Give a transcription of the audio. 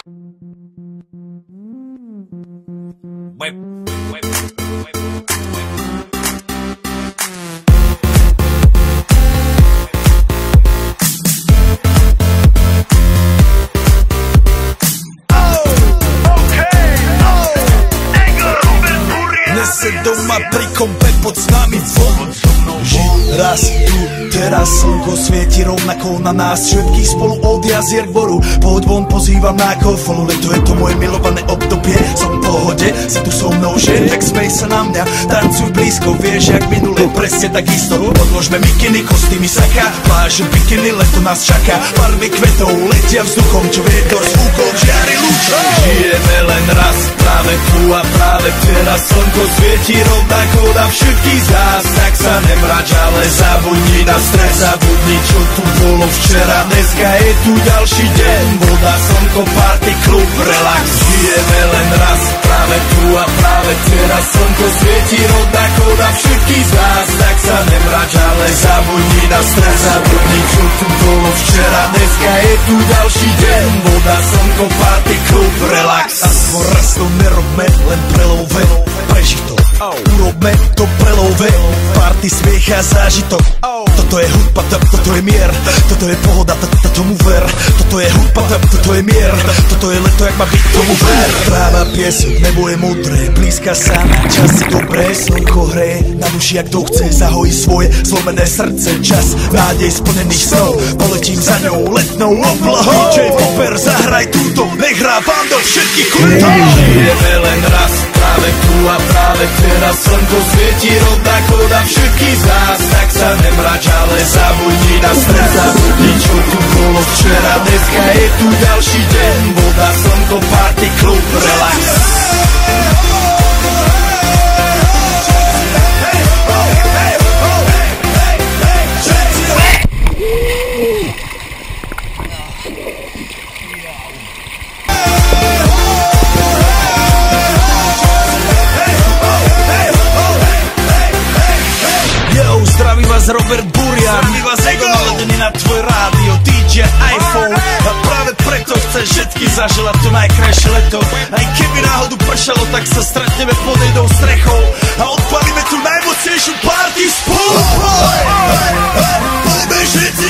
Dnes se doma pri kompe pod s nami von. Žij raz tu, teraz slnko svieti rovnako na nás všetkých spolu od jazier k boru. Poď von, pozývam na golfolu, leto je to moje milované obdobie. Som v pohode, si tu so mnou, že? Tak smej sa na mňa, tancuj blízko, vieš jak minule, presne takisto. Odložme mikiny, kostýmy saka, pláže bikiny, leto nás čaká. Farby kvetov letia vzduchom, čo vietor s fúkom žiari lúčom. Žijeme len raz, práve tu a práve teraz slnko svieti rovnako na všetkých z nás. Tak sa nemrač, ale zabudni na stres, zabudni čo tu bolo včera. Dneska je tu ďalší deň, voda, slnko, party, klub, relax. Žijeme len raz, práve tu a práve teraz slnko svieti rovnako na všetkých z nás. Tak sa nemrač, ale zabudni na stres, zabudni čo tu bolo včera. Dneska je tu ďalší deň, voda, slnko, party, klub, relax. A skôr raz to nerobme, len prelove, preži to. Urobme to prelove, party, smiech a zážitok. Toto je hudba, toto je mier, toto je pohoda, tomu ver. Toto je hudba, toto je mier, toto je leto, jak má byť, tomu ver. Tráva, piesok, nebo je modré, blízka sa na časy dobré. Slnko hreje na duši, jak to chce, zahojí svoje zlomené srdce. Čas nádej splnených snov, poletím za ňou letnou oblohou. DJ Popper, zahraj túto, nech hrá vám do všetkých kľútov. Žijeme len raz, práve tu a práve teraz slnko svieti rovnako na všetkých z nás. Tak sa nemrač, ale zabudni na stres, zabudni čo tu bolo včera. Dneska je tu ďalší deň, voda, slnko, party, klub, relax. Zdraví vás Robert Burian, my vás ego naladený na tvoj rádio, DJ iPhone. A práve preto chceš všetky zaželať to najkrajšie leto. Aj keby náhodu pršalo, tak sa stretneme pod jednou strechou a odpalíme tú najmocnejšiu party spolu. Poďme všetci